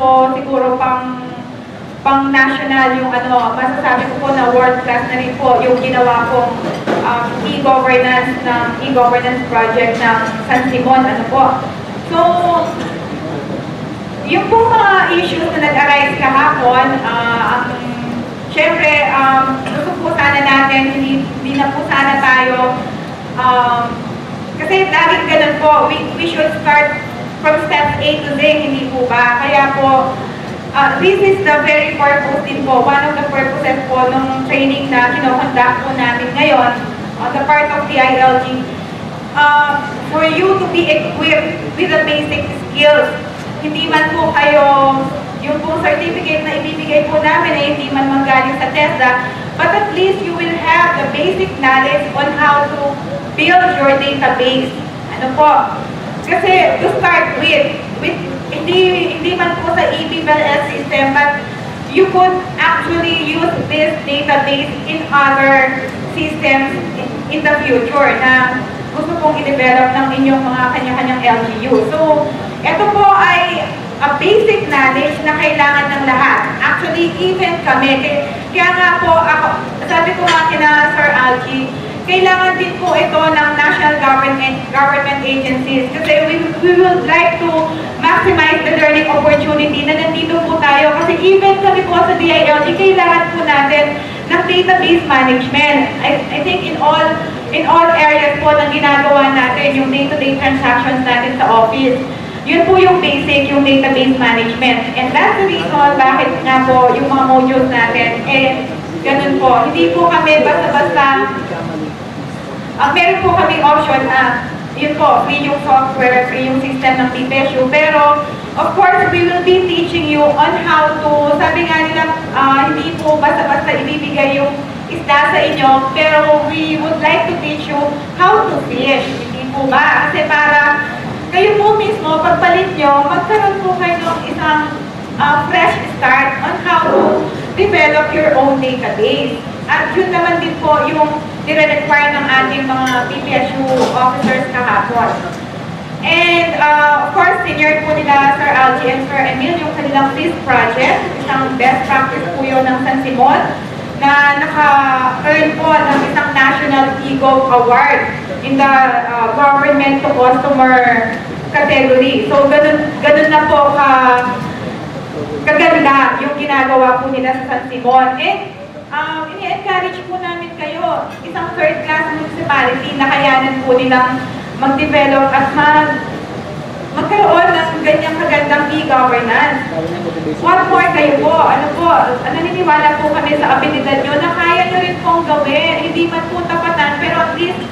po siguro pang national yung ano, masasabi ko po na world class na rin po yung ginawa pong e-governance project ng San Simon, ano po. So, yung pong mga issues na nag-arise kahapon, syempre, gusto po sana natin, hindi na po sana tayo, kasi laging ganun po, we should start from steps A to Z, hindi po ba? Kaya po, this is the very purpose din po, one of the purposes po ng training na kinoconduct po namin ngayon on the part of the ILG, for you to be equipped with the basic skills. Hindi man po kayo, yung pong certificate na ibibigay po namin ay hindi man manggaling sa TESDA, but at least you will have the basic knowledge on how to build your database. Ano po? Kasi to start with hindi man po sa EBBLS system, but you could actually use this database in other systems in the future na gusto pong i-develop ng inyong mga kanya-kanyang LGU. So, ito po ay a basic knowledge na kailangan ng lahat. Actually, even kami. Kaya nga po, sabi ko nga kina Sir Algie, kailangan din po ito ng national government agencies kasi we would like to maximize the learning opportunity na nandito po tayo kasi even kami po sa DILG, kailangan po natin ng database management. I think in all areas po na ginagawa natin, yung day-to-day transactions natin sa office, yun po yung basic, yung database management. And that's the reason bakit nga po yung mga modules natin, ganun po. Hindi po kami basta-basta meron po kami option na, yun po, free yung software, free yung system ng PPSU. Pero, of course, we will be teaching you on how to, sabi nga nila, hindi po basta-basta ibibigay yung isda sa inyo, pero we would like to teach you how to fish. Hindi po ba? Kasi para kayo po mismo, pagpalit nyo, magkaroon po kayo ng isang fresh start on how to develop your own database. At yun naman din po yung nire-require ng ating mga PPSU officers kahapon. And of course, senior po nila Sir Algie and Sir Emil yung kanilang FIST project, isang best practice po yun ng San Simon, na naka-earn po ng isang National eGov Award in the government to customer category. So, ganun na po kaganda yung ginagawa po nila sa San Simon. Ini-encourage po namin kayo, isang third-class municipality na kayanan po nilang mag-develop at magkaroon ng ganyang kagandang e-governance. What more kayo po? Naniniwala po kami sa abilidad nyo na kaya nyo rin pong gawin. Hindi man po tapatan, pero at least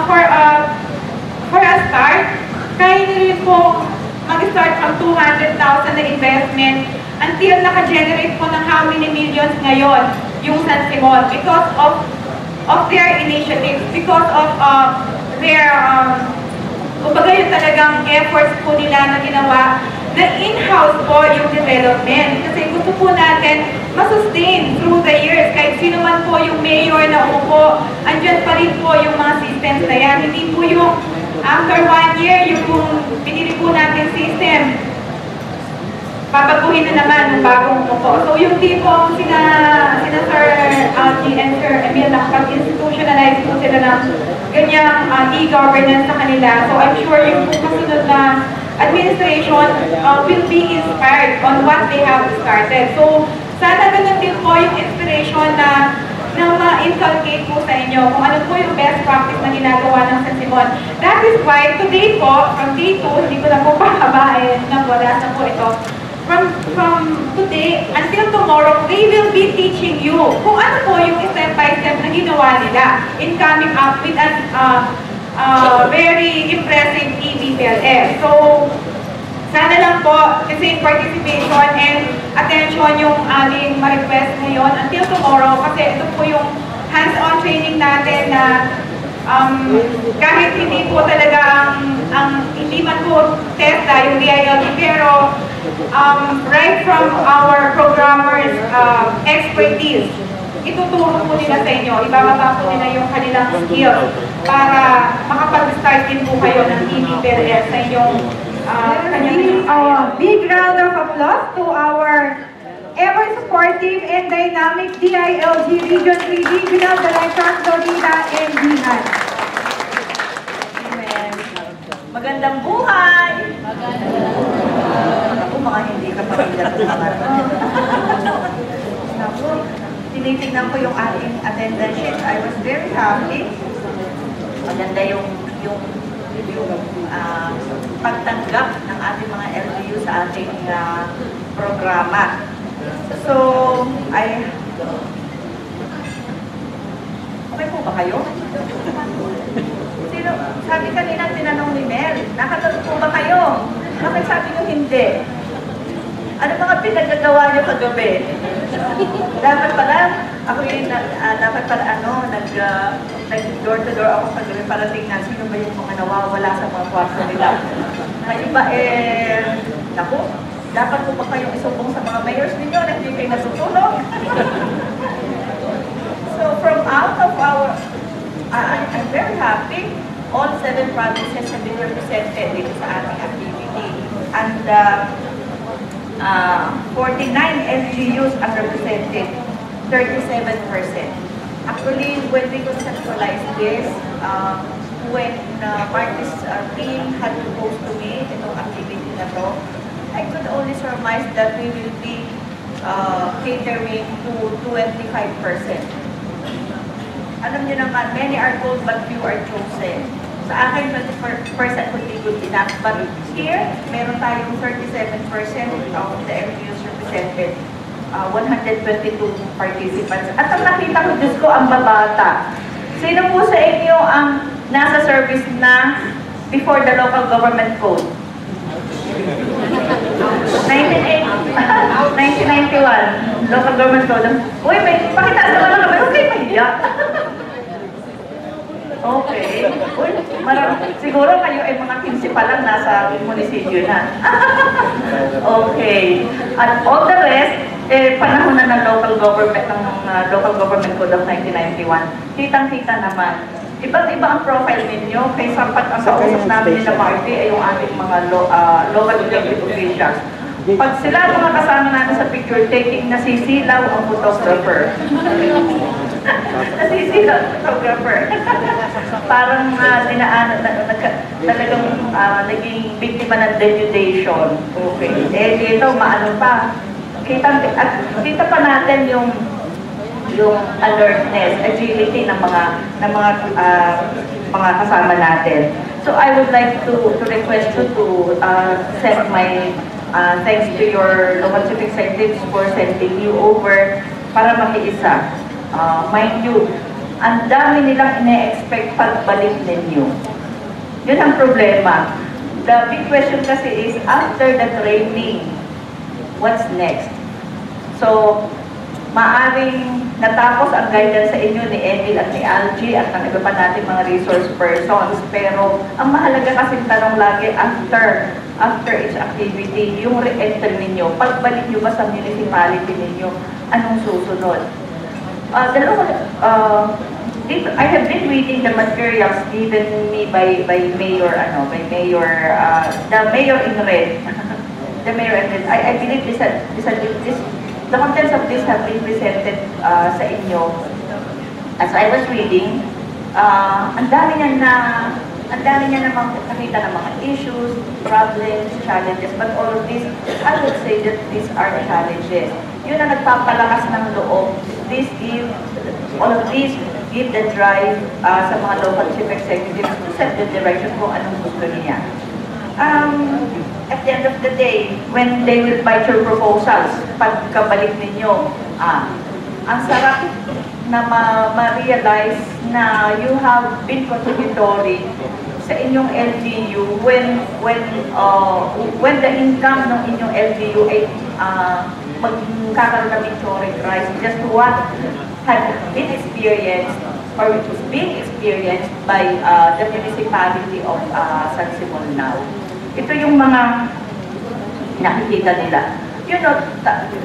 for a start, kaya nyo rin po mag-start from 200,000 na investment until naka-generate po ng how many millions ngayon yung San Simon because of their initiatives, because of their kumbaga yung talagang efforts po nila na ginawa na in-house po yung development. Kasi gusto po natin masustain through the years. Kahit sino man po yung mayor na umupo, andyan pa rin po yung mga systems na yan. Hindi po yung after 1 year, yung pinili po natin system, babaguhin na naman ng bagong umupo. So yung tipo sina Sir Algie and Sir Emil, nakapag-institutionalize po sila ng ganyang e-governance sa kanila. So I'm sure yung kasunod na administration will be inspired on what they have started. So sana ganun din po yung inspiration na ma-inculcate po sa inyo kung ano po yung best practice na ginagawa ng San Simon. That is why today po, from day 2, hindi ko na po pahabain, wala na po ito. From today until tomorrow, they will be teaching you kung ano po yung step-by-step na ginawa nila in coming up with a very impressive EBBLS. So, sana lang po, kasi participation and attention yung aming ma-request ngayon until tomorrow, kasi ito po yung hands-on training natin na kahit hindi po talaga hindi man po TESDA yung DILG, pero right from our programmers expertise, ituturo po nila sa inyo, ibababa po nila yung kanilang skills para makapag-start din po kayo ng EBBLS sa inyong Giving a big round of applause to our ever-supportive and dynamic DILG Region 3 Regional Director Dorita M. Dihan. Amen. Magandang buhay! Ako, mga hindi ka pakilat ng mga Naku, tinitignan ko yung ating attendance sheet. I was very happy. Maganda yung pagtanggap ng ating mga LGU sa ating programa. So, okay po ba kayo? Sino, sabi kanina tinanong ni Mel, nakatulog po ba kayo? Bakit sabi nyo hindi? Ano mga pinagagawa nyo kagabi? Dapat pala, ako yung dapat pala nag-door to door ako kagabi para tingnan sino ba yung mga nawawala sa mga kwarto nila. May iba naku, dapat po ba kayong isumbong sa mga mayors ninyo na hindi kayo nasutulog? So from out of our, I'm very happy, all 7 provinces have been represented dito sa ating activity. And 49 LGUs are represented, 37%. Actually, when we conceptualized this, when Marty's team had proposed to me itong activity na to, I could only surmise that we will be catering to 25%. Alam niyo naman, many are called but few are chosen. Sa akin, 20% would be good enough. But here, meron tayong 37% of the LGUs represented. 122 participants. At ang nakita ko, Diyos ko, ang babata. Sino po sa inyo ang nasa service na before the local government code? 1991, local government code. Uy, pakita sa mga naman, okay, mahiya. Okay. Uy, siguro kayo ay mga 15 pa lang nasa munisipyo na. Okay. At all the rest, panahon na ng local government code of 1991. Kitang-kita naman. Iba't-iba ang profile ninyo. Kay sapat ang kausap namin nila Marty ay yung ating mga local elected officials. Pag sila mga kasama natin sa picture taking, nasisilaw ang photographer. Nasisilaw ang photographer. Parang talagang naging biktima ng denudation. Okay. Dito, maano pa. Kita pa natin yung alertness, agility ng mga kasama natin. So I would like to request you to send my thanks to your local chief executives for sending you over para makiisa. Mind you, ang dami nilang ine-expect pagbalik ninyo. Yun ang problema. The big question kasi is, after the training, what's next? So, maaring natapos ang guidance sa inyo ni Emil at ni Algie at ng iba pa natin mga resource persons. Pero, ang mahalaga kasing tanong lagi after each activity, yung re-enter ninyo, pagbalik nyo ba sa municipality ninyo, anong susunod? I have been reading the materials given me by Mayor, the Mayor in Red. The Mayor in Red. I believe the contents of this have been presented sa inyo. As I was reading, ang dami niya namang nakita ng mga issues, problems, challenges, but all of these, I would say that these are challenges. Yun ang nagpapalakas ng loob. All of these give the drive sa mga local chief executives to set the direction kung anong gusto niya. At the end of the day, when they will bite your proposals, pagkabalik ninyo, ang sarap na ma-realize na you have been contributory sa inyong LGU when the income ng inyong LGU ay magkakaroon ng meteoric rise. Just what had been experienced or which is being experienced by the municipality of San Simon now. Ito yung mga nakikita nila. You know,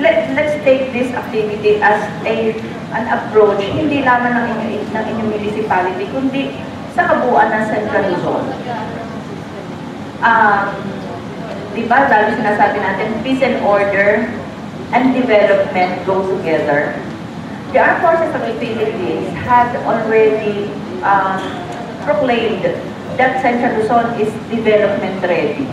let's take this activity as an approach, hindi lamang ng inyong municipality, kundi sa kabuuan ng Central Luzon. di ba, lalo sinasabi natin, peace and order and development go together. The Armed Forces of the Philippines had already proclaimed that Central Luzon is development ready.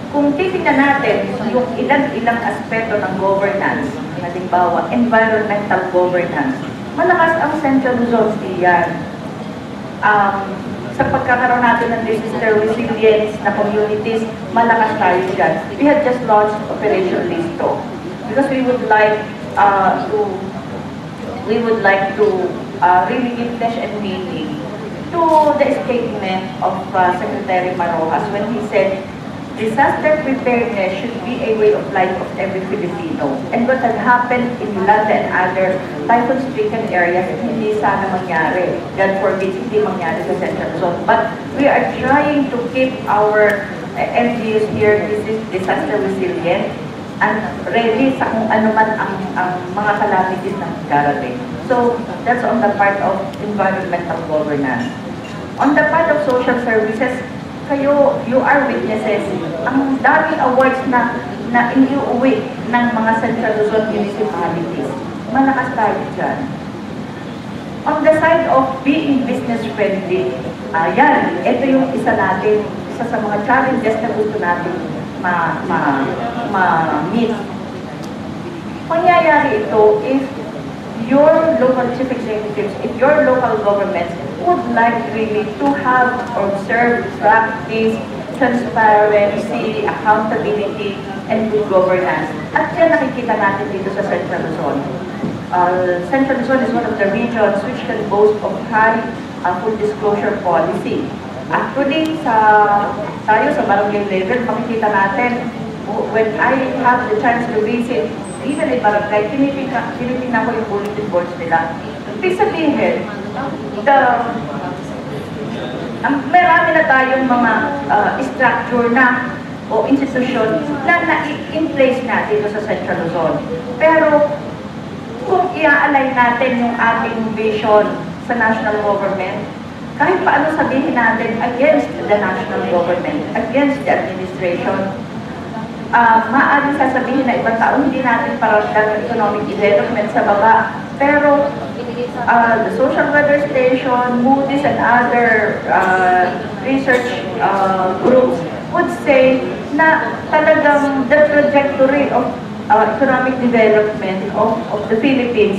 Kung titingnan natin yung ilang aspeto ng governance, halimbawa, environmental governance, malakas ang Central Luzon iyan. Sa pagkakaroon natin ng disaster resilience na communities, malakas tayo dyan. We have just launched Operation Listo because we would like to really give flesh and meaning to the statement of Secretary Marojas when he said, disaster preparedness should be a way of life of every Filipino. And what had happened in Yolanda and other typhoon-stricken areas, hindi sana mangyari. God forbid, hindi mangyari sa Central Luzon. But we are trying to keep our NGOs here, this is disaster resilient, and ready sa kung ano man ang mga calamities na darating. So, that's on the part of environmental governance. On the part of social services, you are witnesses. Ang daming awards na iniuwi ng mga Central Luzon municipalities. Malakas tayo dyan. On the side of being business friendly, ito yung isa sa mga challenges na gusto natin ma-meet. Mangyayari ito if your local chief executives, if your local governments would like really to have observed practice, transparency, accountability, and good governance. At yan nakikita natin dito sa Central Luzon. Central Luzon is one of the regions which can boast of high full disclosure policy. Actually, tayo sa barangay level, makikita natin, when I have the chance to visit, even in barangay, tinitingnan ko yung bulletin boards nila. Ibig sabihin, marami na tayong mga structure na o institution na in place na dito sa Central Luzon. Pero kung i-align natin yung ating vision sa national government, kahit paano sabihin natin against the national government, against the administration, maaaring sasabihin na ibang tao, hindi natin paramdam ng economic development sa baba. Pero the Social Weather Station, Moody's, and other research groups would say na talagang the trajectory of economic development of the Philippines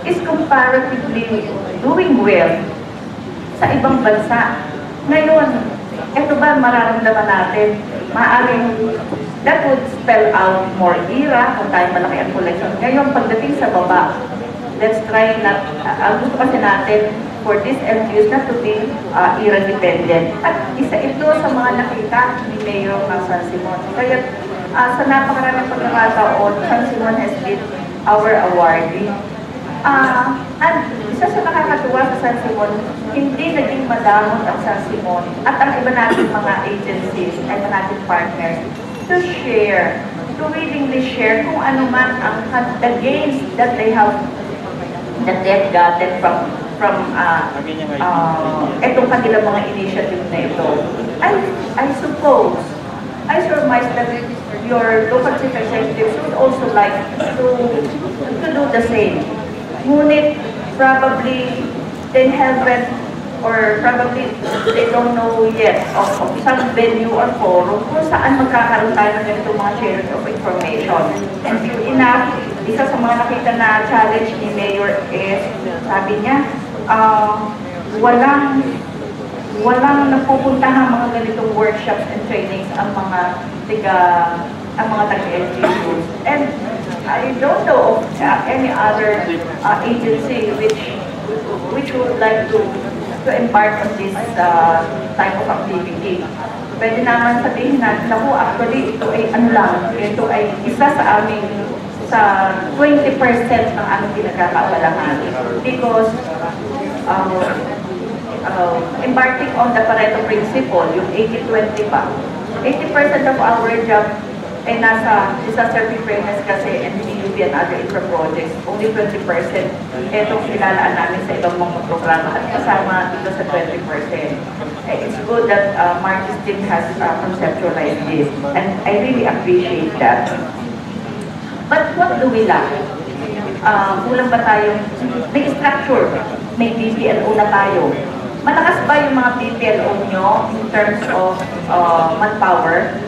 is comparatively doing well sa ibang bansa. Ngayon, ito ba mararamdaman natin? Maaaring that would spell out more IRA kung tayo malaki ang collection. Ngayon, pagdating sa baba, let's try not, gusto kasi natin for these LGUs not to be IRA-dependent. At isa ito sa mga nakita ni Mayor ng San Simon. Kaya sa napakaraming pagkakataon, San Simon has been our awardee. At isa sa nakakatuwa sa San Simon, hindi naging madamot ang San Simon at ang iba nating mga agencies, ay iba nating partners, to share, to willingly share kung ano man ang the gains that they have gotten from itong kanilang mga initiative na ito. I suppose, I surmise that your local chief executives would also like to do the same. Ngunit, probably, they haven't, or probably they don't know yet of some venue or forum kung saan magkakaroon tayo ng ganitong mga sharing of information. And true enough, isa sa mga nakita na challenge ni Mayor is, sabi niya, walang napupuntahan mga ganitong workshops and trainings ang mga taga-LGUs. And I don't know of any other agency which would like to embark on this type of activity. Pwede naman sabihin natin, naku, actually, ito ay ano lang, ito ay isa sa aming, sa 20% ng aming pinagkakaabalahan. Because embarking on the Pareto principle, yung 80-20 pa, 80% of our job ay nasa disaster preparedness kasi and PUB and other infra projects, only 20% etong nilalaan namin sa ibang mga programa at kasama ito sa 20%. It's good that Marcos team has conceptualized this, and I really appreciate that. But what do we lack? Kulang ba tayong, may structure, may BPLO na tayo. Malakas ba yung mga BPLO nyo in terms of manpower?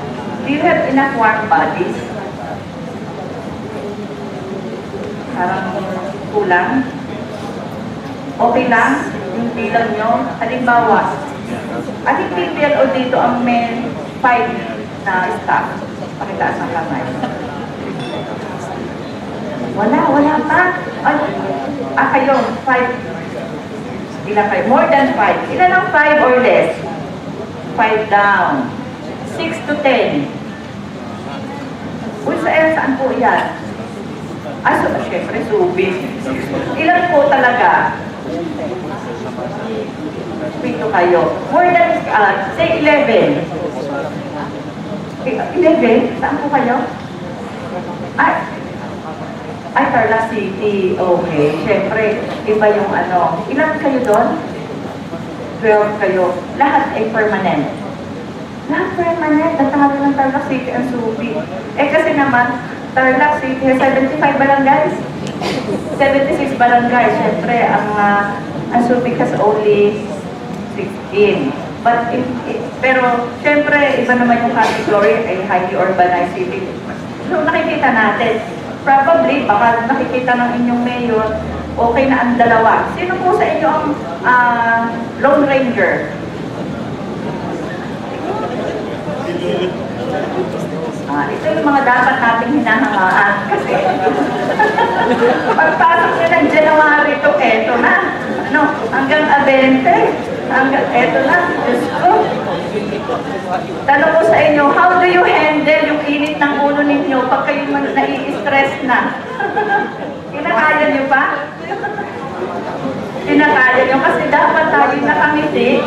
Do you have enough warm bodies? Parang kulang? Okay lang yung bilang nyo? Halimbawa, ating BPLO dito ang may 5 na staff. Pakitaas ang kamay. Wala pa. Kayo, 5. Ilan kayo? More than 5. Ilan ang 5 or less? 5 down. 6 to 10. Uy, saan po yan? Syempre, subis. Ilan po talaga? 8 kayo. More than, say 11. 11? Saan po kayo? Tarlac City. Okay. Siyempre, iba yung ano. Ilan kayo doon? 12 kayo. Lahat ay permanent. Lahat permanent. Natawag ng Tarlac City ang Subi. Kasi naman, Tarlac City, 75 barangays. 76 barangays. Siyempre, ang Subic has only 16. But, pero, siyempre, iba naman yung category ay highly urbanized city. So, nakikita natin, probably, baka nakikita ng inyong mayor, okay na ang dalawa. Sino po sa inyo ang Lone Ranger? Ito yung mga dapat nating hinahangaan. Kasi, pagpasok nyo ng January to, eto na. Hanggang 20, eto na. Diyos ko. Tanong ko sa inyo, how do you handle yung init ng ulo ninyo pag kayo nai-stress na? Kinakaya nyo pa? Kinakaya nyo kasi dapat tayo nakangiti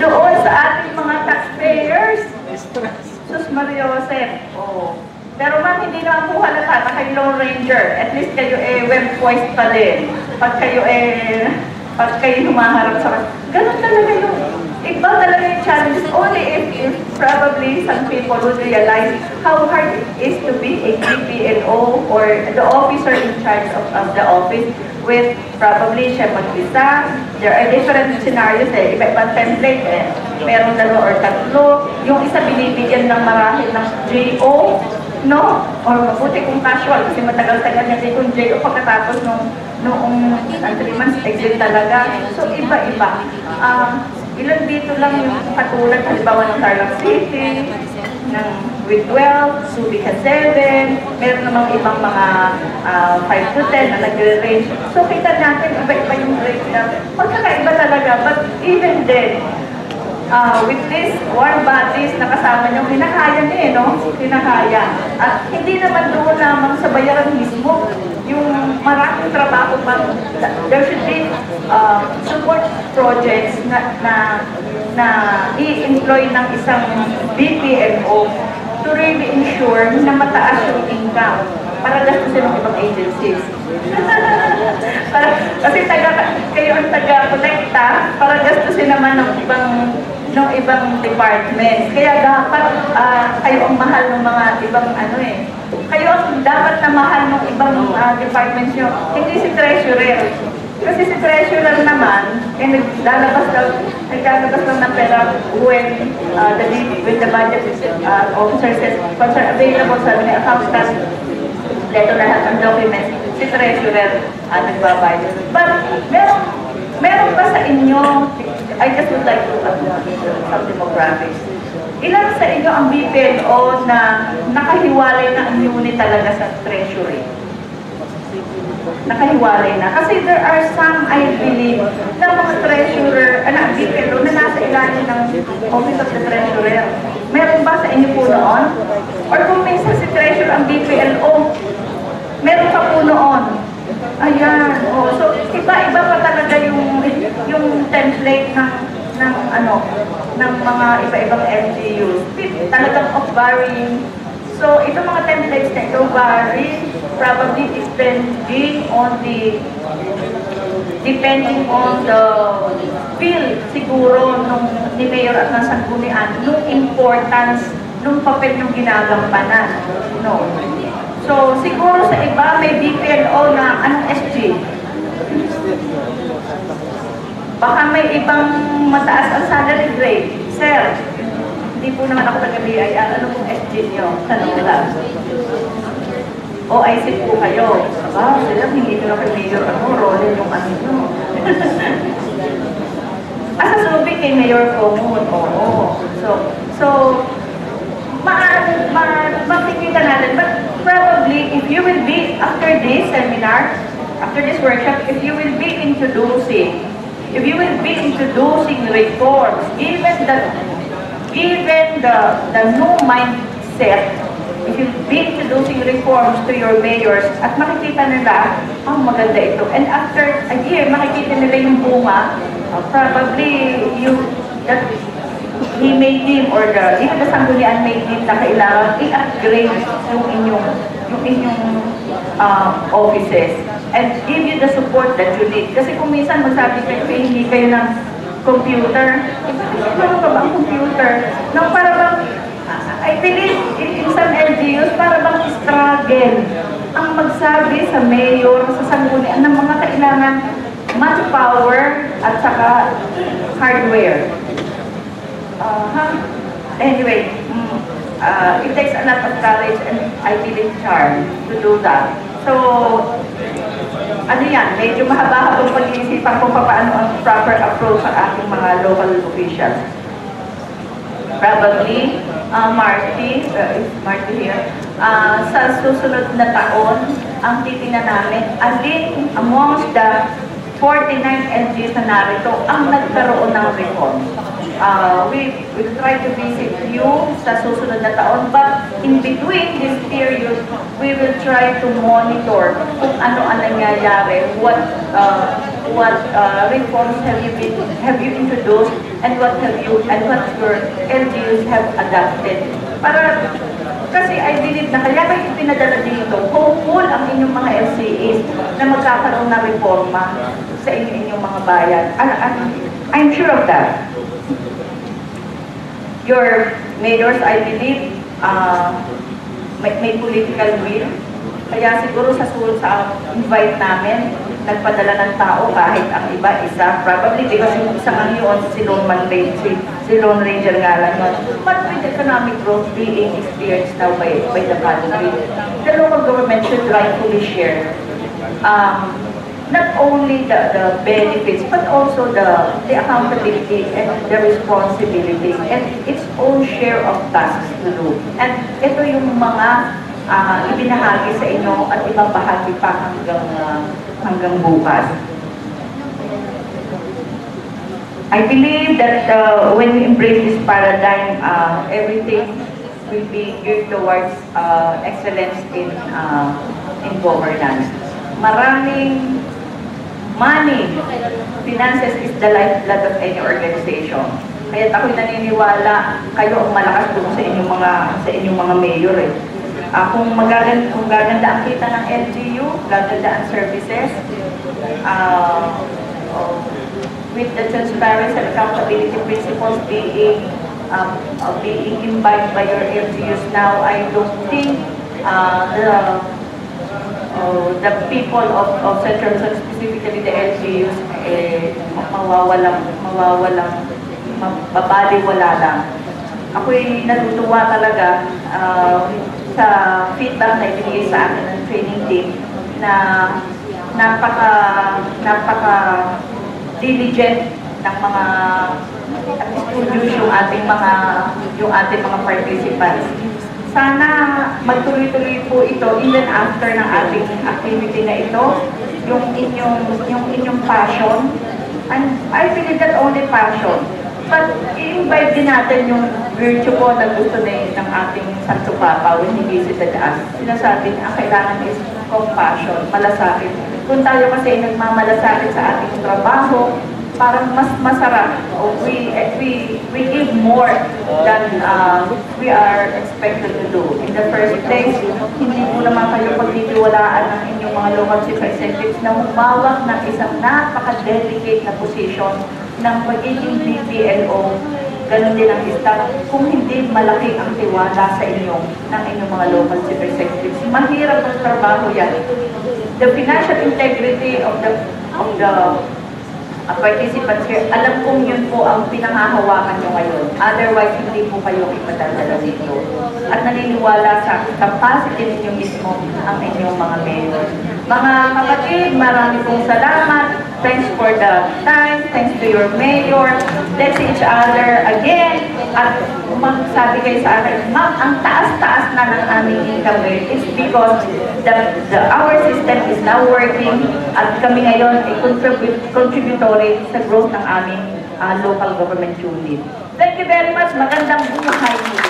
doon sa ating mga taxpayers. Sus Mariosep. Oh. Pero ma'am, hindi na po halata na kayo Lone Ranger. At least kayo web-voiced pa din. Pag kayo humaharap sa... Ganun talaga yung... Iba talaga yung challenges. Only if probably some people would realize how hard it is to be a GPLO or the officer in charge of the office with probably siya mag-isa. There are different scenarios iba-ibang template Merong 2 or 3. Yung isa binibigyan ng marahil ng JO, no? Or mabuti kung casual kasi matagal-tagal na din kung JO pagkatapos noong 3 months exit talaga. So iba-iba. Ilan dito lang yung katulad, halimbawa ng Tarlac City, with 12, Subic has 7, meron namang ibang mga 5 to 10 na nagre-range. So kita natin, iba-iba yung breakdown. Magkakaiba talaga, but even then, with this warm bodies na kasama nyo, kinakaya niyo no? Kinakaya. At hindi naman doon lamang sa bayaran mismo. Yung maraming trabaho pa, there should be support projects na i-employ ng isang BPLO to really ensure na mataas yung income para gastusin ng ibang agencies. Kasi kayo ang taga-kolekta para gastusin naman ng ibang departments. Kaya dapat kayo ang mahal ng mga ibang kayo ang dapat na mahal ng ibang departments nyo. Hindi si treasurer. Kasi si treasurer naman, naglalabas lang ng pera when the budget officer says, funds are available sa accountant, leto lahat ng documents, si treasurer nagbabayad. But meron pa sa inyo, I just would like to some demographics. Ilan sa inyo ang BPLO na nakahiwalay na ang unit talaga sa treasury? Nakahiwalay na. Kasi there are some, I believe, na mga treasurer, BPLO na nasa ilalim ng Office of the Treasurer. Meron ba sa inyo po noon? Or kung minsan si treasurer ang BPLO, meron pa po noon. Ayan. So, iba-iba pa talaga yung template ng mga iba-ibang LGUs. Talagang of varying So, itong mga templates na ito vary, probably depending on the feel siguro nung ni Mayor at ng Sanggunian, nung importance nung papel yung ginagampanan. No. So, siguro sa iba may BPLO na anong SG? Baka may ibang mataas ang salary grade. Sir, hindi po naman ako taga-BIR. Ano pong SG nyo? Tanong lang. OIC po kayo. Aba, sila hindi nyo na kay Mayor rolling yung ano nyo. Sa Subic kay Mayor Comun. Oo. So, makikita natin. But probably, if you will be, after this seminar, after this workshop, if you will be introducing reforms, given the new mindset, if you be introducing reforms to your mayors, at makikita nila, maganda ito. And after a year, makikita nila yung bunga, probably that he may deem, or even the Sanggunian may deem na kailangan i-upgrade yung inyong offices and give you the support that you need. Kasi kung minsan magsabi kayo, hindi kayo ng computer, ano ba bang computer? No, para bang, I believe in some LGUs, para bang struggle ang magsabi sa mayor, sa Sanggunian, ng mga kailangan manpower at saka hardware. Anyway, it takes a lot of courage and I believe charm to do that. So, ano yan, medyo mahaba-habang pag-iisipan kung paano ang proper approach sa ating mga local officials. Probably, Marty, is Marty here, sa susunod na taon, ang titingnan namin, alin amongst the 49 LGs na narito ang nagkaroon ng reform. We will try to visit you sa susunod na taon, but in between this period, we will try to monitor kung ano ang nangyayari, what reforms have you introduced, and what your LGUs have adopted. Para kasi I believe na kaya kayo pinadala dito, hopeful ang inyong mga LCAs na magkakaroon ng reforma sa inyong mga bayan. I'm sure of that. Your mayors, I believe, may political will. Kaya siguro sa invite namin, nagpadala ng tao kahit ang iba isa. Probably because yung isa nga yun, si Lone Ranger nga lang yun. But with economic growth being experienced now by the country, the local government should rightfully share not only the benefits, but also the accountability and the responsibility and its own share of tasks to do. And ito yung mga ibinahagi sa inyo at ibabahagi pa hanggang bukas. I believe that when we embrace this paradigm, everything will be geared towards excellence in governance. Maraming money, finances is the lifeblood of any organization. Kaya ako'y naniniwala kayo ang malakas doon sa inyong mga mayor eh. Kung gaganda ang kita ng LGU, gaganda ang services, with the transparency and accountability principles being imbibed by your LGUs now, I don't think the people of Central Luzon, specifically the LGUs, mabaliwala lang. Ako'y natutuwa talaga sa feedback na ibinigay sa akin ng training team na napaka-diligent ng mga studios yung ating mga participants. Sana magtuloy-tuloy po ito even after ng ating activity na ito, yung inyong passion. And I believe that only passion. But i-invite din natin yung virtue po na gusto ng ating Santo Papa when he visited us. Sinasabi niya, ang kailangan is compassion, malasakit. Kung tayo kasi nagmamalasakit sa ating trabaho, parang mas masarap. We give more than we are expected to do. In the first place, hindi po naman kayo pagtitiwalaan ng inyong mga local chief executives na humawak ng isang napaka-delicate na position ng pagiging BPLO. Ganon din ang staff. Kung hindi malaki ang tiwala sa inyo ng inyong mga local chief executives, mahirap ang trabaho yan. The financial integrity of the participants here, alam kong yun po ang pinangahawakan nyo ngayon. Otherwise, hindi po kayo ipadadala dito. At naniniwala sa capacity ninyo mismo ang inyong mga mayor. Mga kapatid, marami pong salamat. Thanks for the time. Thanks to your mayor. Let's see each other again. At magsabi kayo sa akin, ma'am, ang taas-taas na ng aming income rate is because our system is now working at kami ngayon ay contributory sa growth ng aming local government unit. Thank you very much. Magandang buhay niyo.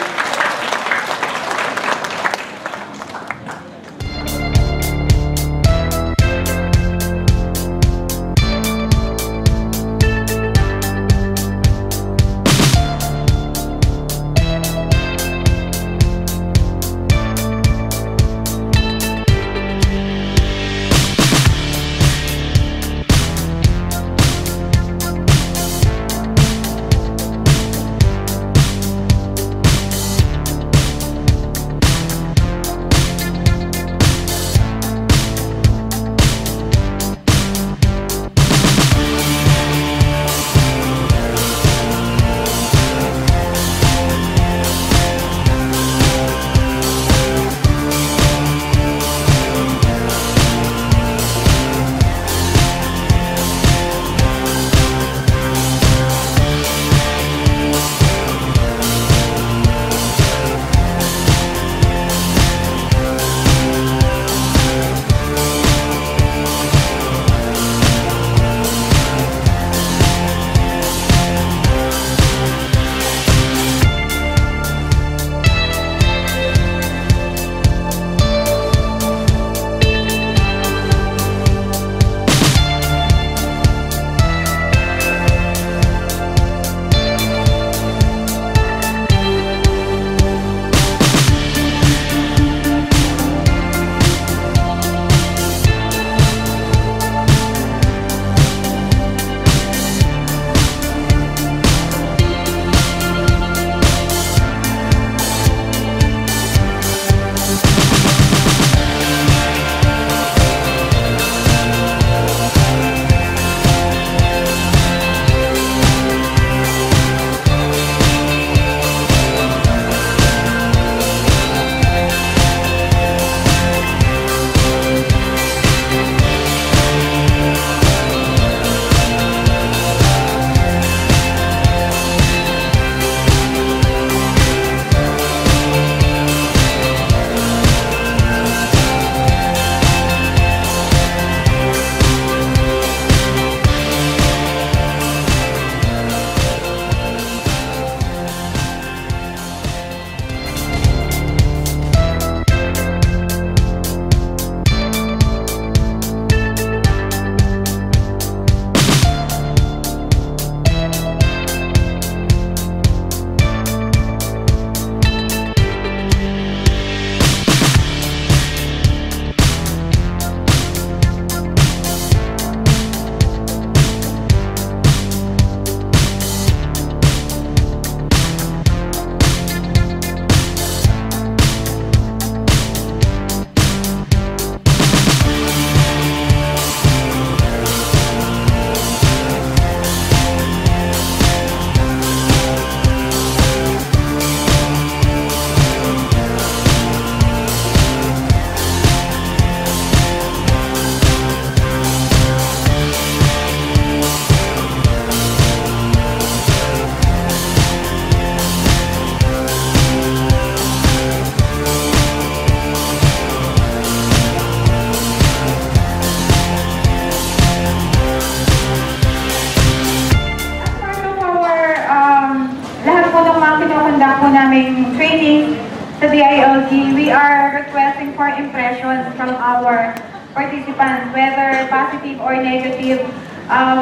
naming training sa DILG, we are requesting for impressions from our participants, whether positive or negative.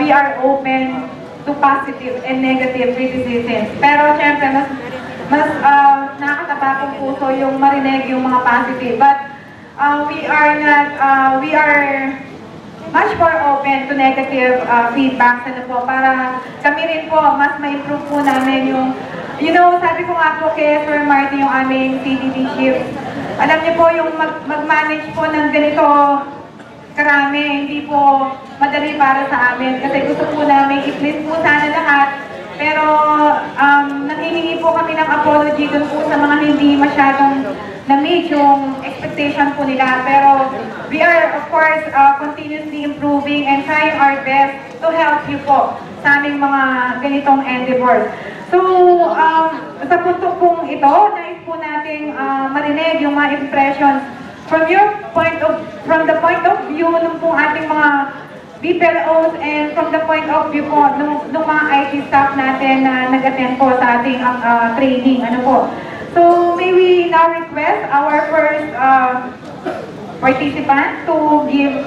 We are open to positive and negative criticisms. Pero syempre, mas nakakataba ng puso yung marinig yung mga positive. But we are much more open to negative feedbacks, ano po, para kami rin po, mas ma-improve po namin yung, sabi ko nga po kay Sir Marty, yung aming CDD shift. Alam niyo po, yung mag-manage po ng ganito karami, hindi po madali para sa amin. Kasi gusto po namin i-please po sana lahat. Pero nanghihingi po kami ng apology dun po sa mga hindi masyadong na-meet yung expectation po nila. Pero we are, of course, continuously improving and trying our best to help you po sa aming mga ganitong endeavors. So, sa punto pong ito, nais po nating marinig yung mga impressions from the point of view ng pong ating mga BPLOs and from the point of view po ng mga IT staff natin na nag-attend po sa ating training. Ano po? So, may we now request our first participant to give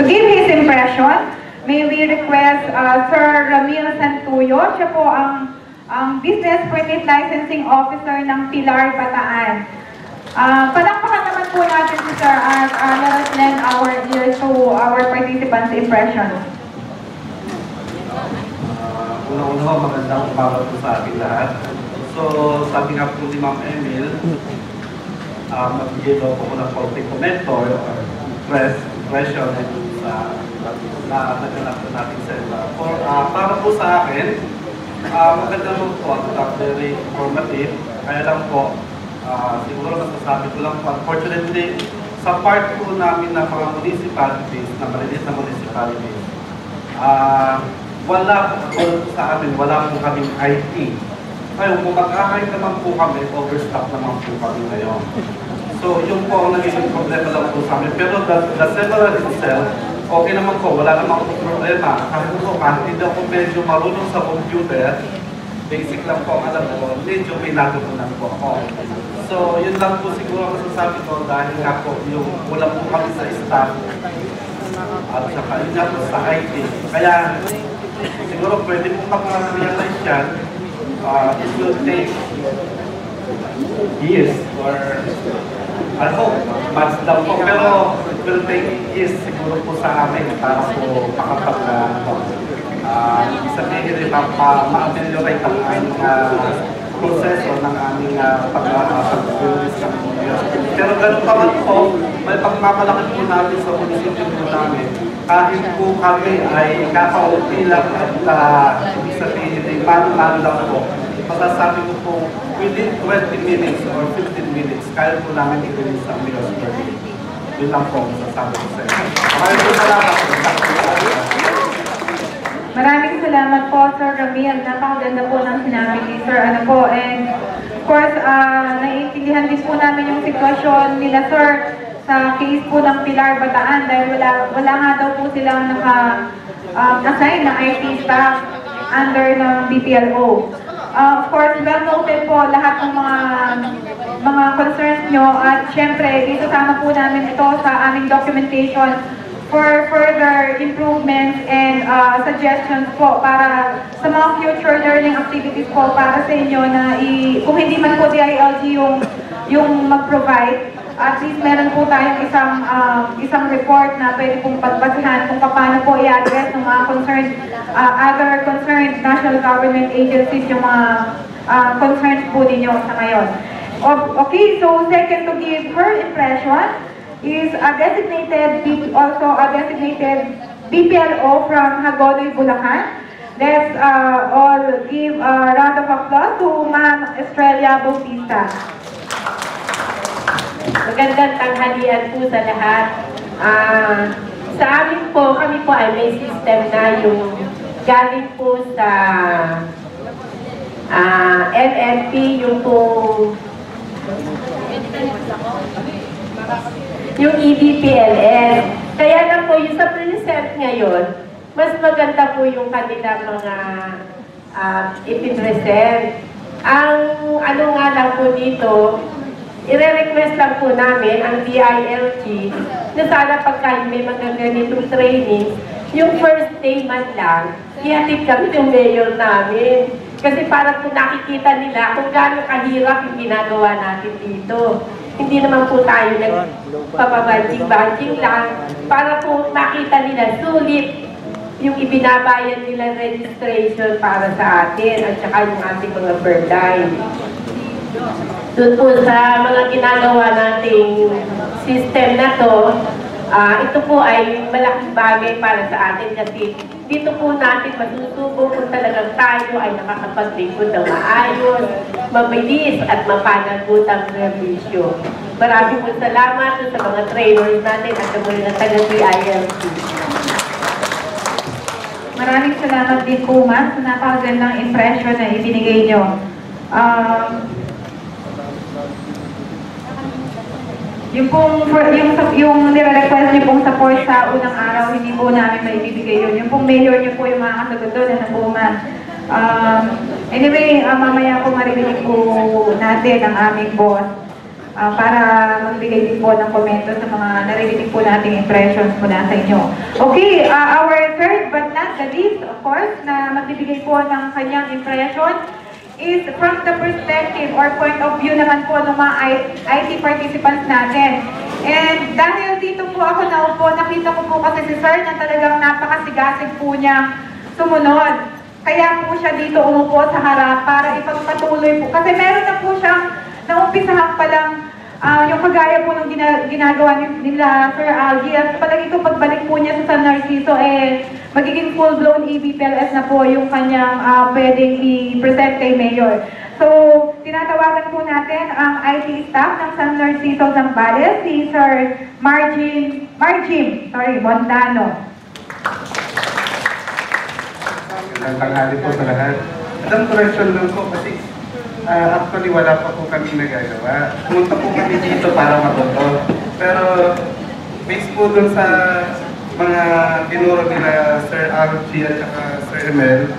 his impression. May we request Sir Ramil Santuyo. Siya po ang Business Permit Licensing Officer ng Pilar, Bataan. Palakpakan naman po natin si Sir as let us lend our ears to our participants' impressions. Una-una, magandang umaga po sa ating lahat. So, sabi nga po ni Ma'am Emil, magbigay daw po ko ng konting komento or impression sa naganap na natin sa iba. Para po sa akin, maganda mo po at very informative. Kaya lang po, siguro masasabi ko lang po, unfortunately, sa part po namin ng mga municipalities, na malinis na municipalities, wala po sa amin, wala po kaming IT. Ngayon, kung mag-ahay naman po kami, overstaff naman po kami ngayon. So, yun po ang naging problema lang po sa amin. Pero the seminar itself, okay naman po, wala naman po problema. Kahit hindi ako medyo marunong sa computer, basic lang po ang alam ko, medyo may natutunan po ako. So, yun lang po siguro masasabi ko dahil nga po, yung wala po kami sa staff at saka yun nga po sa IT. Kaya, siguro pwede po mag-realize yan. It will take years or I hope months lang po. Pero it will take years siguro po sa amin para po sabihin rin ma-ameliorate ang aming proseso ng aming pag-release ng videos. Pero ganun pa man po, may pagmamalaki po namin sa munisipyo po namin. Kahit po kami ay kakaupi lang at ibig sabihin ay paano-paano lang po. Masasabi ko po, within 20 minutes or 15 minutes, kaya po namin i-release ang videos per day. Yun lang po ang masasabi ko sa inyo. Maraming po salamat po. Maraming salamat po, Sir Ramil. Napakaganda po ng sinabi ni Sir. Ano po, and of course, naiintindihan din po namin yung sitwasyon nila, Sir, sa case po ng Pilar, Bataan dahil wala nga daw po silang naka-assign na IT staff under ng BPLO. Of course, well noted po lahat ng mga concerns nyo at syempre, isasama po namin ito sa aming documentation for further improvements and suggestions po para sa mga future learning activities po para sa inyo na kung hindi man po DILG yung mag-provide, at least meron po tayong isang report na pwede pong pagbasihan kung paano po i-address ng mga other concerned national government agencies yung mga concerns po ninyo sa ngayon. Okay, so second to give her impression is a designated BPLO from Hagonoy, Bulacan. Let's all give a round of applause to Ma'am Estrella Bautista. Magandang tanghalian po sa lahat. Sa amin po, kami po ay may system na yung galing po sa NNP, yung po yung EBPLS. Kaya lang po, yung sa present ngayon, mas maganda po yung kanilang mga ipipresent. Ang ano nga lang po dito, i-request lang po namin ang DILG na sana pagka may mga ganitong training, yung first day man lang, ihatid kami ng mayor namin. Kasi para po nakikita nila kung gaano kahirap yung ginagawa natin dito. Hindi naman po tayo nagpapabanjing-banjing lang para po makita nila sulit yung ibinabayad nila registration para sa atin at saka yung ating mga birthday. Doon po sa mga ginagawa nating system na to, ito po ay malaking bagay para sa atin kasi dito po natin masusubok kung talagang tayo ay nakakapaglingkod ng maayos, mabilis at mapanagutang servisyo. Maraming po salamat sa mga trainers natin at sa mga taga-ILC. Maraming salamat din po, ma'am, sa napakagandang impression na ibinigay nyo. Yung nire-request niyo pong support sa unang araw, hindi po namin maibibigay yun. Yung pong mayor niyo po yung mga kasagot doon, ano po, ma'am. Anyway, mamaya po maririnig po natin ang aming boss para magbigay din po ng komento sa mga naririnig po nating impressions mula sa inyo. Okay, our third but not the least, of course, na magbibigay po ng kanyang impression is from the perspective or point of view naman po ng mga IT participants natin. And dahil dito po ako naupo, nakita ko po kasi si Sir na talagang napakasigasig po niya sumunod. Kaya po siya dito umupo sa harap para ipagpatuloy po. Kasi meron na po siyang naumpisahan pa lang yung kagaya po ng ginagawa nila Sir Algie. At palagi ko pagbalik po niya sa San Narciso, magiging full-blown EBPLS na po yung kanyang pwedeng i-present kay Mayor. So, tinatawagan po natin ang IT staff ng San Narciso Zambales, si Sir Marjim Montano. Tanghali po sa lahat. Isang correction lang po kasi actually wala pa po kami nagagawa. Pumunta po kami dito para matuto. Pero based po dun sa mga tinuro nila Sir Archie at saka Sir Emel,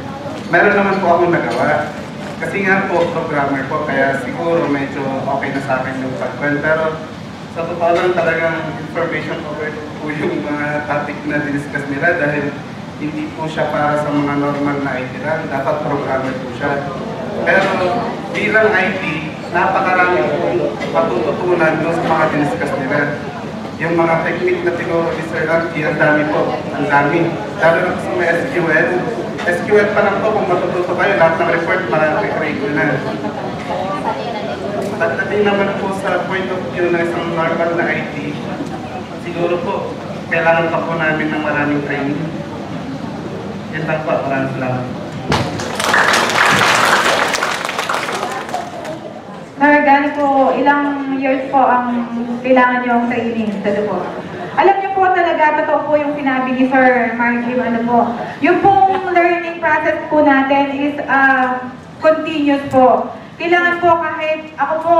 meron naman po akong nagawa. Kasi nga po, programmer po, kaya siguro medyo okay na sa akin yung pag-well. Pero sa totoo lang talagang information over po yung mga topic na diniscuss nila dahil hindi po siya para sa mga normal na IT lang, dapat programmer po siya. Pero bilang IT, napakarami po matututunan doon sa mga diniscuss nila. Yung mga technique na tinuro ni Sir Archie, ang dami po, ang dami. Lalo na sa may SQL. SQL pa lang po, kung matututo kayo, lahat ng report marami-create na. Pagdating naman po sa point of view na isang normal na IT, siguro po, kailangan pa po namin ng maraming training. Yan lang po, maraming salamat. Sir, gano'n po, ilang years po ang kailangan nyo ang training sa po? Alam niyo po talaga, totoo po yung sinabi ni Sir Marjim, ano po. Yung pong learning process po natin is continuous po. Kailangan po kahit ako po,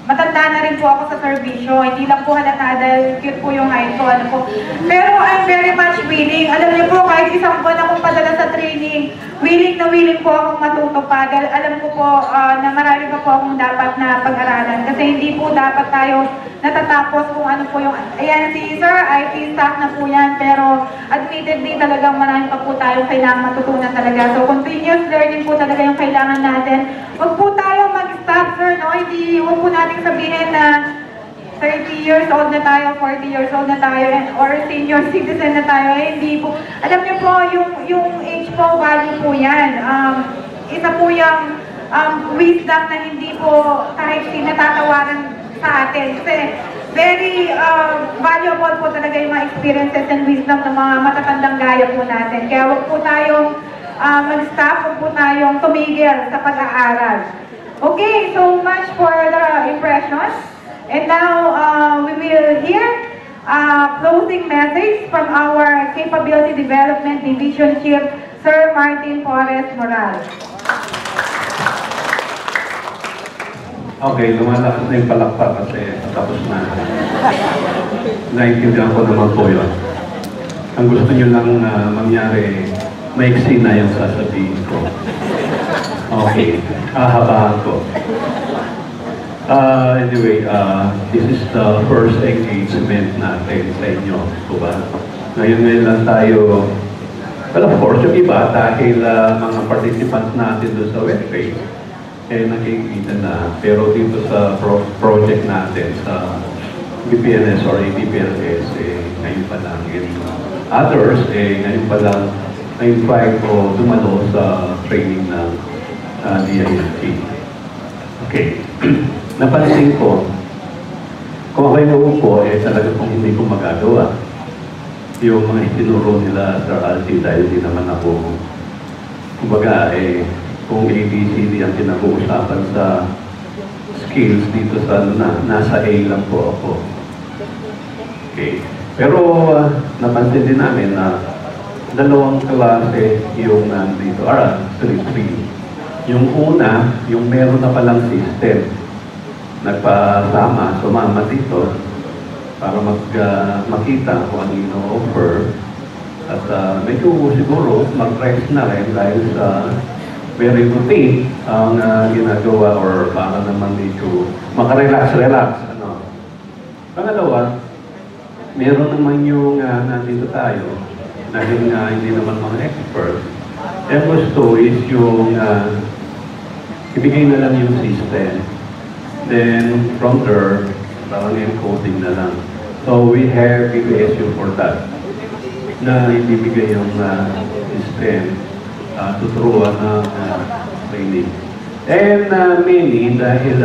matanda na rin po ako sa servisyo, hindi lang po halata dahil cute po yung height ko, ano po. Pero I'm very much willing. Alam niyo po, kahit isang buwan akong padala sa training, willing po akong matuto pa dahil alam ko po na marami pa po akong dapat na pag-aralan. Kasi hindi po dapat tayo natatapos kung ano po yung... Ayan, si Sir, IT staff na po yan, pero admittedly talagang marami pa po tayo kailangan matutunan talaga. So continuous learning po talaga yung kailangan natin. Huwag po tayo mag-stop, sir, no? Hindi, huwag po natin sabihin na 30 years old na tayo, 40 years old na tayo, or senior citizen na tayo. Hindi po. Alam niyo po, yung age po, value po yan. Isa po yung wisdom na hindi po kahit sinatatawaran sa atin. Kasi very valuable po talaga yung mga experiences and wisdom ng mga matatandang gaya po natin. Kaya huwag po tayong mag-stop, huwag po tayong tumigil sa pag-aaral. Okay, so much for the impressions. And now, we will hear a closing message from our Capability Development Division Chief, Sir Martin Flores Morales. Okay, lumalakas na yung palakpak kasi tapos na. Naintindihan ko naman po yun. Ang gusto nyo lang mangyari, maiksi na yung sasabihin ko. Okay, hahabaan ko. Anyway, this is the first engagement natin sa inyo, diba? Ngayon lang tayo, well of course, yung iba dahil mga participants natin doon sa web page, nakikita na. Pero dito sa project natin, sa BPNS or ABPLS, ngayon pa lang. Others, ngayon pa lang na-invite o dumalo sa training ng DIST. Okay. Napansin ko, kung ako'y naupo, talaga kung hindi ko magagawa. Yung mga itinuro nila Sir Alfie dahil di naman ako, kumbaga, kung ABCD ang pinag-uusapan sa skills dito sa nasa A lang po ako. Okay. Pero napansin din namin na dalawang klase yung nandito, actually three. Yung una, yung meron na palang system. Sumama dito para makita kung ano yung offer. At medyo siguro mag-rest na rin dahil sa very routine ang ginagawa or para naman medyo makarelax-relax. Pangalawa, meron naman yung nandito tayo dahil hindi naman mga expert. Ang gusto is yung ibigay na lang yung system. Then from there, parang encoding na lang. So we have PPSU for that na ibibigay yung system tuturuan ng training. And mainly dahil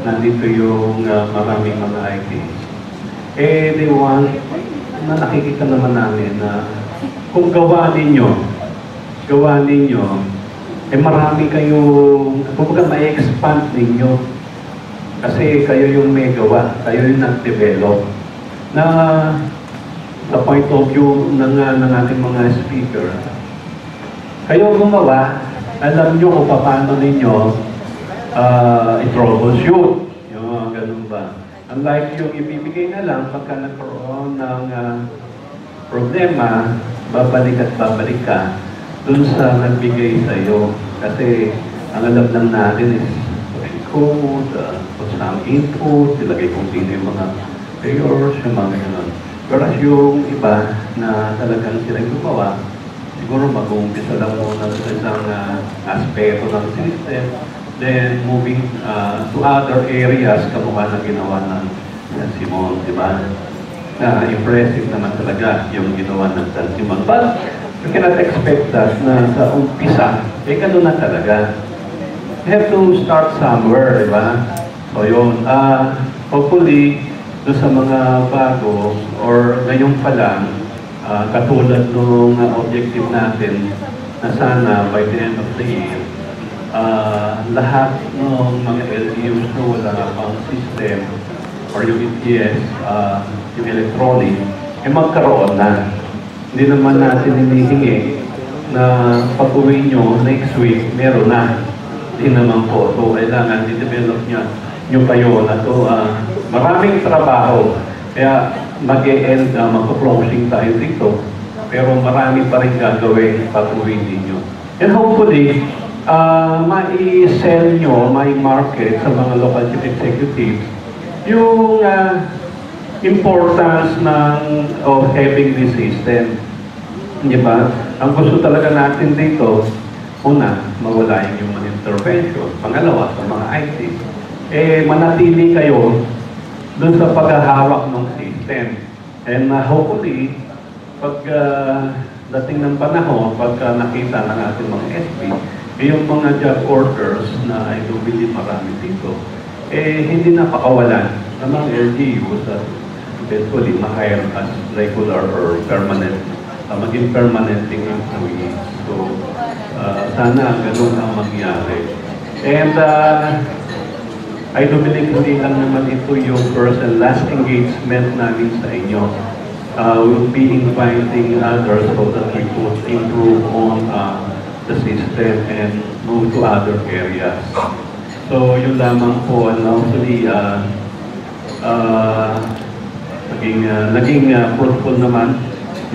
nandito yung maraming mga ITs, they want na nakikita naman namin na kung gawa ninyo, marami kayong, kumbaga ma-expand ninyo. Kasi kayo yung may gawa, kayo yung nag-develop. Na sa point of view ng ating mga speaker, kayo gumawa, alam nyo kung paano ninyo i-troubleshoot. Yung ganun ba. Unlike yung ibibigay na lang pagka nagkaroon ng problema, babalik ka dun sa nagbigay sa iyo. Kasi ang alam lang natin is code, put some input, ilagay kung sino yung mga payors, yung mga ganun. Whereas yung iba na talagang sila gumawa, siguro mag-uumpisa lang muna sa isang aspeto ng system, then moving to other areas kamukha na ginawa ng San Simon, di ba? Impressive naman talaga yung ginawa ng San Simon. But you cannot expect that na sa umpisa, ganun na talaga. You have to start somewhere, di ba? So yun, hopefully, doon sa mga bago or ngayon pa lang, katulad ng objective natin na sana by the end of the year, lahat ng mga LGUs na wala pang system or yung ETS, yung electronic, magkaroon na. Hindi naman natin hinihingi na pag-uwi nyo next week, meron na. Hindi naman po. So, kailangan i-develop nyo pa yun. At maraming trabaho. Kaya mag-e-end, mag-closing tayo dito. Pero marami pa rin gagawin pag-uwi ninyo. And hopefully, mai-sell nyo, mai-market sa mga local chief executives yung importance of having this system. Di ba? Ang gusto talaga natin dito, una, mawala yung human intervention. Pangalawa, sa mga IT, manatili kayo doon sa paghahawak ng system. And hopefully, pag dating ng panahon, pagka nakita ng ating mga SP, yung mga job orders na I do believe marami dito, hindi na pakawalan ng mga LGUs at eventually ma-hire as regular or permanent, maging permanenting employees. So, sana ganun ang mangyari. And I do believe hindi lang naman ito yung first and last engagement namin sa inyo. We'll be inviting others so that we could improve on the system and move to other areas. So, yun lamang po, and hopefully, naging fruitful naman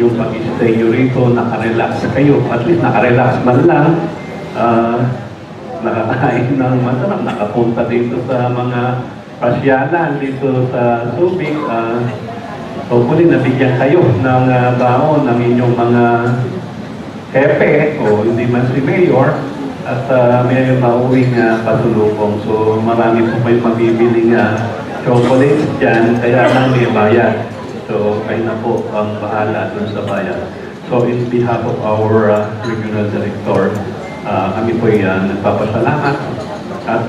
yung pag-stay nyo rito, nakarelax kayo. At least nakarelax man lang, nakakain ng masarap, nakapunta dito sa mga pasyalan dito sa Subic. hopefully nabigyan kayo ng baon ng inyong mga hepe o hindi man si Mayor at may mauwing pasulubong. So marami po kayo mabibiling chocolates dyan, kaya lang may bayad. So kayo na po ang bahala dun sa bayan. So in behalf of our regional director, kami po nagpapasalamat at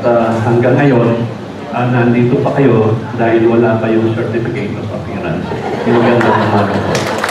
hanggang ngayon, nandito pa kayo dahil wala pa yung certificate of appearance. Magandang umaga po.